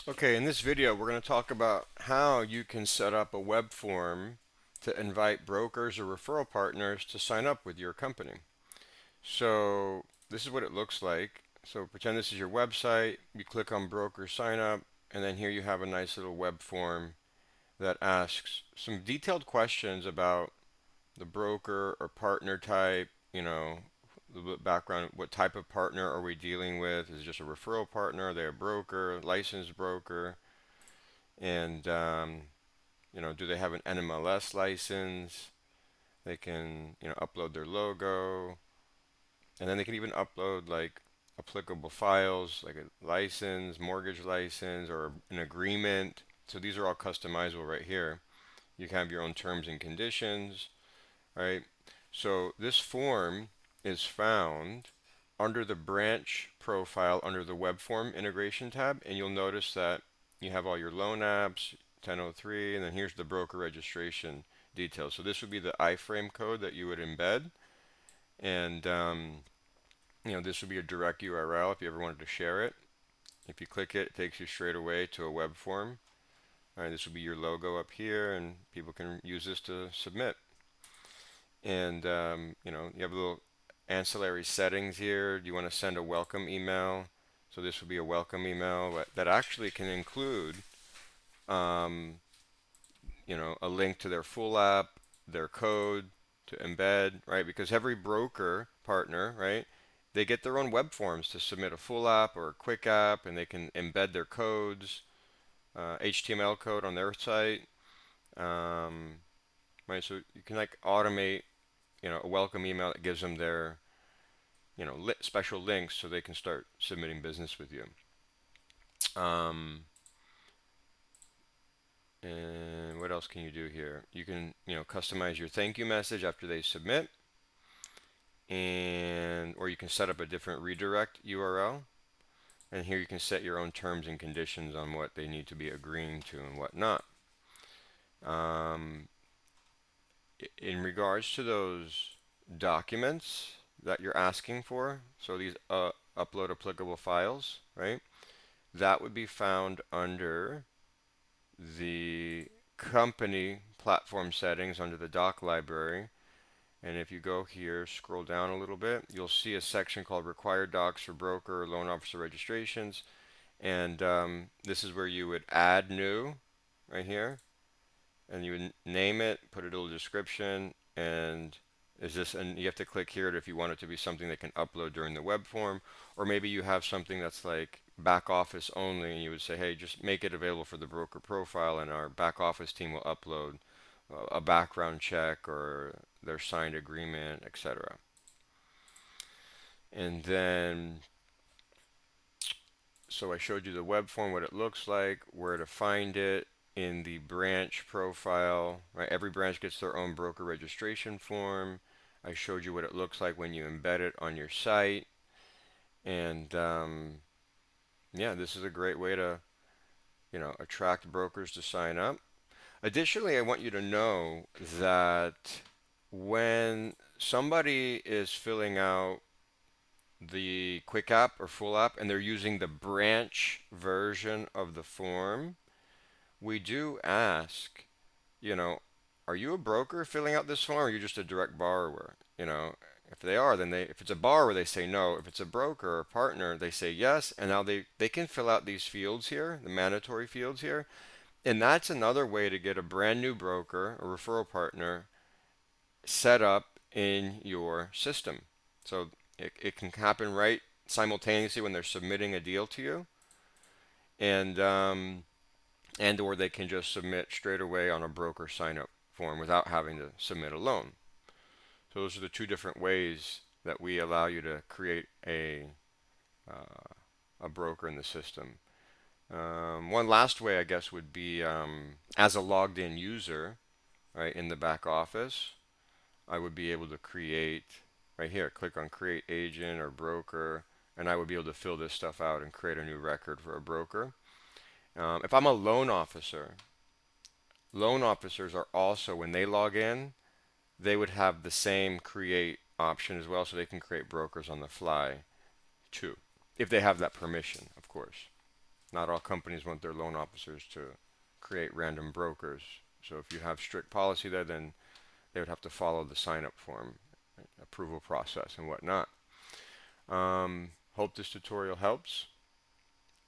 Okay, in this video, we're going to talk about how you can set up a web form to invite brokers or referral partners to sign up with your company. So this is what it looks like. So pretend this is your website. You click on broker sign up, and then here you have a nice little web form that asks some detailed questions about the broker or partner type, a little bit background, what type of partner are we dealing with? Is it just a referral partner? Are they a broker, licensed broker? And do they have an NMLS license? They can, upload their logo, and then they can even upload like applicable files, like a license, mortgage license, or an agreement. So these are all customizable right here. You can have your own terms and conditions, right? So this form is found under the branch profile under the web form integration tab, and you'll notice that you have all your loan apps, 1003, and then here's the broker registration details. So this would be the iframe code that you would embed, and this would be a direct URL if you ever wanted to share it. If you click it, it takes you straight away to a web form. All right, this will be your logo up here, and people can use this to submit. And you have a little ancillary settings here. Do you want to send a welcome email? So this would be a welcome email that actually can include um, a link to their full app, their code to embed, right? Because every broker partner, right, they get their own web forms to submit a full app or a quick app, and they can embed their codes, HTML code on their site, um, right? So you can like automate, a welcome email that gives them their, special links so they can start submitting business with you. Um, and what else can you do here? You can, customize your thank you message after they submit, and or you can set up a different redirect URL. And here you can set your own terms and conditions on what they need to be agreeing to and what not. Um, in regards to those documents that you're asking for, so these upload applicable files, right? That would be found under the company platform settings under the doc library. And if you go here, scroll down a little bit, you'll see a section called required docs for broker or loan officer registrations. And this is where you would add new right here. And you would name it, put a little description, and and you have to click here if you want it to be something that can upload during the web form, or maybe you have something that's like back office only, and you would say, hey, just make it available for the broker profile, and our back office team will upload a background check or their signed agreement, etc. And then, so I showed you the web form, what it looks like, where to find it in the branch profile, right? Every branch gets their own broker registration form. I showed you what it looks like when you embed it on your site. And yeah, this is a great way to, attract brokers to sign up. Additionally, I want you to know that when somebody is filling out the quick app or full app and they're using the branch version of the form, we do ask, you know, are you a broker filling out this form or are you just a direct borrower? If they are, then if it's a borrower, they say no. If it's a broker or partner, they say yes. And now they can fill out these fields here, the mandatory fields here. And that's another way to get a brand new broker or referral partner set up in your system. So it can happen right simultaneously when they're submitting a deal to you, and or they can just submit straight away on a broker sign up form without having to submit a loan. So those are the two different ways that we allow you to create a broker in the system. One last way, I guess, would be as a logged in user, right, in the back office, I would be able to create, right here, click on create agent or broker, and I would be able to fill this stuff out and create a new record for a broker. If I'm a loan officers are also, when they log in, they would have the same create option as well, so they can create brokers on the fly too, if they have that permission, of course. Not all companies want their loan officers to create random brokers. So if you have strict policy there, then they would have to follow the sign-up form, approval process, and whatnot. Hope this tutorial helps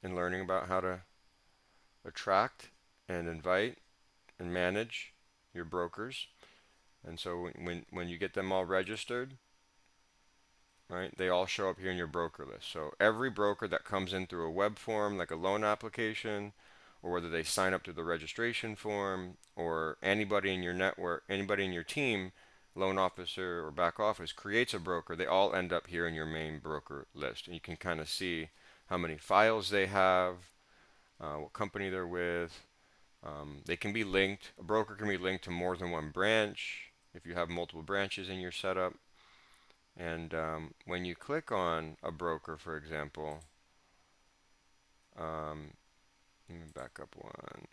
in learning about how to attract and invite and manage your brokers. And so when you get them all registered, right, they all show up here in your broker list. So every broker that comes in through a web form, like a loan application, or whether they sign up through the registration form, or anybody in your network, anybody in your team, loan officer or back office creates a broker, they all end up here in your main broker list. And you can kind of see how many files they have, what company they're with. They can be linked. A broker can be linked to more than one branch if you have multiple branches in your setup. And when you click on a broker, for example, let me back up one.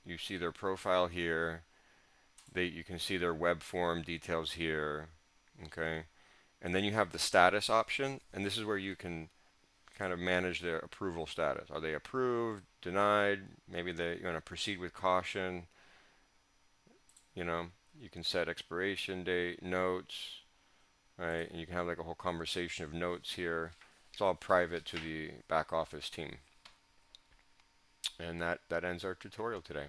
You see their profile here. You can see their web form details here. Okay, and then you have the status option, and this is where you can kind of manage their approval status. Are they approved, denied? Maybe they want to proceed with caution. You can set expiration date, notes, right? And you can have like a whole conversation of notes here. It's all private to the back office team. And that ends our tutorial today.